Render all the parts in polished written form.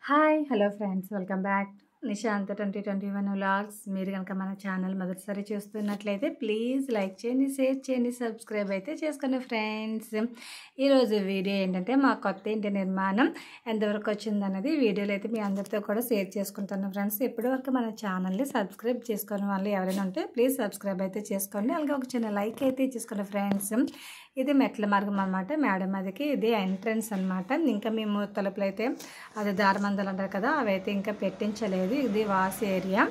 Hi hello friends, welcome back Nishant 2021 vlogs. మీరు కనుక మన ఛానల్ మొదటిసారి చూస్తున్నట్లయితే ప్లీజ్ లైక్ చేయండి, షేర్ చేయండి, సబ్స్క్రైబ్ అయితే చేసుకోండి ఫ్రెండ్స్. ఈరోజు వీడియో ఏంటంటే మా కొత్త ఇంటి నిర్మాణం ఎంతవరకు వచ్చిందన్నది వీడియోలో అయితే మీ అందరితో కూడా షేర్ చేసుకుంటాను ఫ్రెండ్స్. ఇప్పటివరకు మన ఛానల్ని సబ్స్క్రైబ్ చేసుకునే వాళ్ళు ఎవరైనా ఉంటే ప్లీజ్ సబ్స్క్రైబ్ అయితే చేసుకోండి, అలాగే ఒక చిన్న లైక్ అయితే చేసుకోండి ఫ్రెండ్స్. ఇది మెట్ల మార్గం అనమాట, మేడం అదికి ఇది ఎంట్రన్స్ అనమాట. ఇంకా మేము తలుపులు అయితే అది దారమందలు అంటారు కదా, అవి అయితే ఇంకా పెట్టించలేదు. ఇది వాష్ ఏరియా.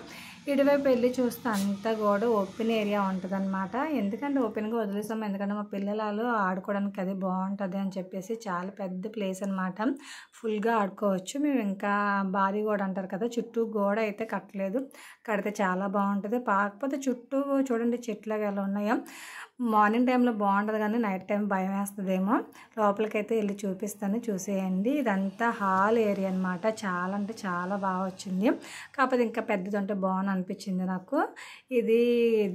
ఇటువైపు వెళ్ళి చూస్తే అంతా కూడా ఓపెన్ ఏరియా ఉంటుంది అనమాట. ఎందుకంటే ఓపెన్గా వదిలేసాము, ఎందుకంటే మా పిల్లలు ఆడుకోవడానికి అది బాగుంటుంది అని చెప్పేసి. చాలా పెద్ద ప్లేస్ అనమాట, ఫుల్గా ఆడుకోవచ్చు. మేము ఇంకా బారీ గోడ అంటారు కదా, చుట్టూ గోడ అయితే కట్టలేదు, కడితే చాలా బాగుంటుంది. కాకపోతే చుట్టూ చూడండి చెట్లు ఎలా ఉన్నాయో. మార్నింగ్ టైంలో బాగుంటుంది కానీ నైట్ టైం భయం వేస్తుందేమో. లోపలికైతే వెళ్ళి చూపిస్తాను, చూసేయండి. ఇదంతా హాల్ ఏరియా అనమాట. చాలా అంటే చాలా బాగా వచ్చింది, కాకపోతే ఇంకా పెద్దది ఉంటే బాగుంది అనిపించింది నాకు. ఇది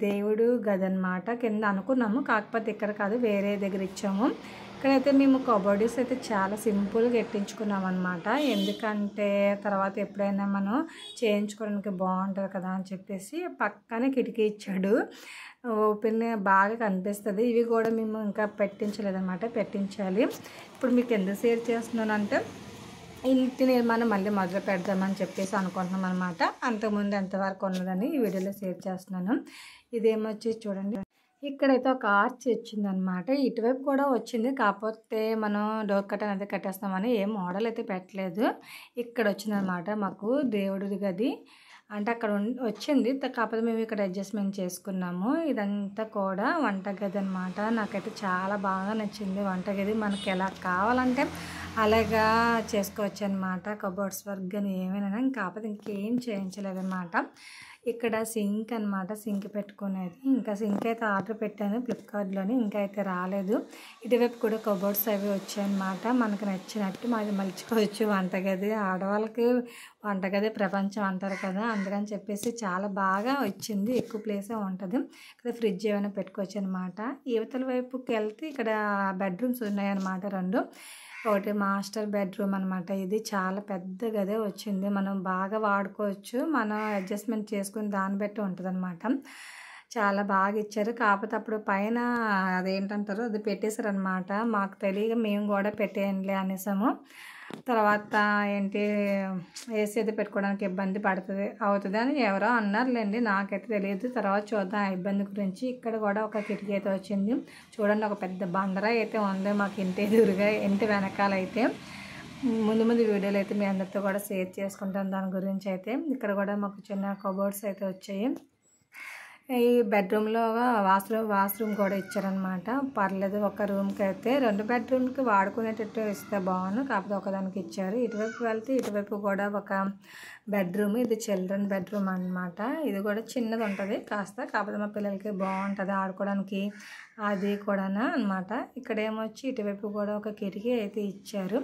దేవుడు గది అనమాట. కింద అనుకున్నాము, కాకపోతే ఇక్కడ కాదు, వేరే దగ్గర ఇచ్చాము. ఇక్కడైతే మేము కబోర్డ్స్ అయితే చాలా సింపుల్గా ఎట్టించుకున్నాం అనమాట. ఎందుకంటే తర్వాత ఎప్పుడైనా మనం చేయించుకోవడానికి బాగుంటుంది కదా అని చెప్పేసి. పక్కనే కిటికీ ఇచ్చాడు, ఓపెన్ బాగా కనిపిస్తుంది. ఇవి కూడా మేము ఇంకా పెట్టించలేదన్నమాట, పెట్టించాలి. ఇప్పుడు మీకు ఎందుకు షేర్ చేస్తున్నానంటే ఇంటి నిర్మాణం మళ్ళీ మొదలు పెడదామని చెప్పేసి అనుకుంటున్నాం అనమాట. అంతకుముందు ఎంతవరకు ఉన్నదని ఈ వీడియోలో షేర్ చేస్తున్నాను. ఇదేమొచ్చి చూడండి, ఇక్కడైతే ఒక ఆర్చ్ వచ్చిందనమాట. ఇటువైపు కూడా వచ్చింది, కాకపోతే మనం డోర్ కట్టన్ అయితే కట్టేస్తామని ఏం మోడల్ అయితే పెట్టలేదు. ఇక్కడ వచ్చిందనమాట మాకు దేవుడి గది. అంటే అక్కడ వచ్చింది, కాకపోతే మేము ఇక్కడ అడ్జస్ట్మెంట్ చేసుకున్నాము. ఇదంతా కూడా వంటగది అనమాట. నాకైతే చాలా బాగా నచ్చింది వంటగది. మనకి ఎలా కావాలంటే అలాగా చేసుకోవచ్చు అనమాట. కబోర్డ్స్ వర్క్ కానీ ఏమైనా, కాకపోతే ఇంకేం చేయించలేదన్నమాట. ఇక్కడ సింక్ అనమాట, సింక్ పెట్టుకునేది. ఇంకా సింక్ అయితే ఆర్డర్ పెట్టాను ఫ్లిప్కార్ట్లోని, ఇంకా అయితే రాలేదు. ఇటువైపు కూడా కబోర్డ్స్ అవి వచ్చాయన్నమాట. మనకు నచ్చినట్టు మాది మలుచుకోవచ్చు. వంటగది ఆడవాళ్ళకి వంటగది ప్రపంచం అంటారు కదా, అందుకని చెప్పేసి చాలా బాగా వచ్చింది. ఎక్కువ ప్లేసే ఉంటుంది. ఇక్కడ ఫ్రిడ్జ్ ఏమైనా పెట్టుకోవచ్చు అనమాట. యువతల వైపుకి వెళ్తే ఇక్కడ బెడ్రూమ్స్ ఉన్నాయన్నమాట, రెండు. ఒకటి మాస్టర్ బెడ్రూమ్ అనమాట. ఇది చాలా పెద్ద గదే వచ్చింది, మనం బాగా వాడుకోవచ్చు. మనం అడ్జస్ట్మెంట్ చేసుకుని దాన్ని బట్టి ఉంటుంది అనమాట. చాలా బాగా ఇచ్చారు, కాకపోతే అప్పుడు పైన అదేంటంటారు అది పెట్టేశారు అనమాట. మాకు తెలియక మేము కూడా పెట్టేయండిలే అనేసాము. తర్వాత ఏంటి ఏసీ అయితే పెట్టుకోవడానికి ఇబ్బంది అవుతుంది అని ఎవరో అన్నారులేండి, నాకైతే తెలియదు. తర్వాత చూద్దాం ఆ ఇబ్బంది గురించి. ఇక్కడ కూడా ఒక కిటికీ అయితే వచ్చింది. చూడండి, ఒక పెద్ద బండరాయి అయితే ఉంది మాకు ఇంటి ఎదురుగా, ఇంటి వెనకాలైతే. ముందు వీడియోలు అయితే మీ అందరితో కూడా షేర్ చేసుకుంటాను దాని గురించి అయితే. ఇక్కడ కూడా మాకు చిన్న కబోర్డ్స్ అయితే వచ్చాయి. ఈ బెడ్రూమ్లో వాష్రూమ్ కూడా ఇచ్చారనమాట. పర్లేదు, ఒక రూమ్కి అయితే 2 బెడ్రూమ్కి వాడుకునేటట్టు ఇస్తే బాగుండు, కాకపోతే ఒకదానికి ఇచ్చారు. ఇటువైపు వెళ్తే ఇటువైపు కూడా ఒక బెడ్రూమ్, ఇది చిల్డ్రన్ బెడ్రూమ్ అనమాట. ఇది కూడా చిన్నది ఉంటుంది కాస్త, కాకపోతే మా పిల్లలకి బాగుంటుంది ఆడుకోవడానికి అది కూడా అనమాట. ఇక్కడ ఏమొచ్చి ఇటువైపు కూడా ఒక కిటికీ అయితే ఇచ్చారు,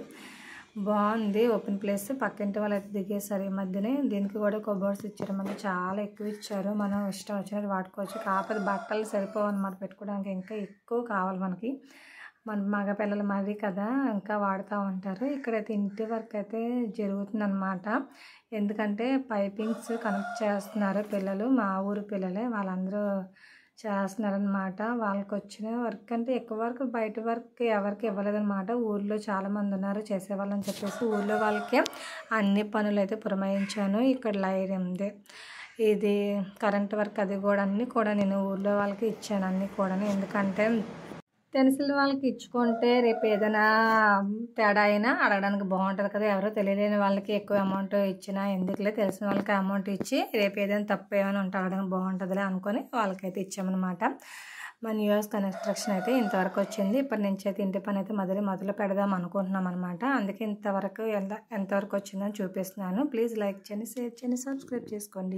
బాగుంది. Open place. పక్కింటి వాళ్ళు అయితే దిగేశారు ఈ మధ్యనే. దీనికి కూడా కబోర్డ్స్ ఇచ్చారు, మనకి చాలా ఎక్కువ ఇచ్చారు. మనం ఇష్టం వచ్చినట్టు వాడుకోవచ్చు, కాకపోతే బట్టలు సరిపోవు అనమాట పెట్టుకోవడానికి, ఇంకా ఎక్కువ కావాలి మనకి. మన మగ పిల్లలు మరి కదా ఇంకా వాడుతూ ఉంటారు. ఇక్కడైతే ఇంటి వర్క్ అయితే జరుగుతుందన్నమాట. ఎందుకంటే పైపింగ్స్ కనెక్ట్ చేస్తున్నారు పిల్లలు, మా ఊరు పిల్లలే, వాళ్ళందరూ చేస్తున్నారనమాట. వాళ్ళకి వచ్చిన వర్క్ అంటే ఎక్కువ వర్క్ బయట వర్క్ ఎవరికి ఇవ్వలేదన్నమాట. ఊళ్ళో చాలామంది ఉన్నారు చేసేవాళ్ళని చెప్పేసి ఊళ్ళో వాళ్ళకే అన్ని పనులు అయితే పురమాయించాను. ఇక్కడ లైన్ ఉంది, ఇది కరెంట్ వర్క్, అది కూడా అన్నీ కూడా నేను ఊళ్ళో వాళ్ళకి ఇచ్చాను అన్నీ కూడా. ఎందుకంటే తెలిసిన వాళ్ళకి ఇచ్చుకుంటే రేపు ఏదైనా తేడా అయినా అడగడానికి బాగుంటుంది కదా. ఎవరో తెలియలేని వాళ్ళకి ఎక్కువ అమౌంట్ ఇచ్చినా ఎందుకులే, తెలిసిన వాళ్ళకి అమౌంట్ ఇచ్చి రేపు ఏదైనా తప్పు ఏమైనా ఉంటే అడగడానికి బాగుంటుందిలే అనుకొని వాళ్ళకైతే ఇచ్చామన్నమాట. మా న్యూ ఇయర్స్ కన్స్ట్రక్షన్ అయితే ఇంతవరకు వచ్చింది. ఇప్పటి నుంచి అయితే ఇంటి పని అయితే మొదలు పెడదాం అనుకుంటున్నాం అనమాట. అందుకే ఇంతవరకు ఎంతవరకు వచ్చిందని చూపిస్తున్నాను. ప్లీజ్ లైక్ చేయండి, షేర్ చేయండి, సబ్స్క్రైబ్ చేసుకోండి.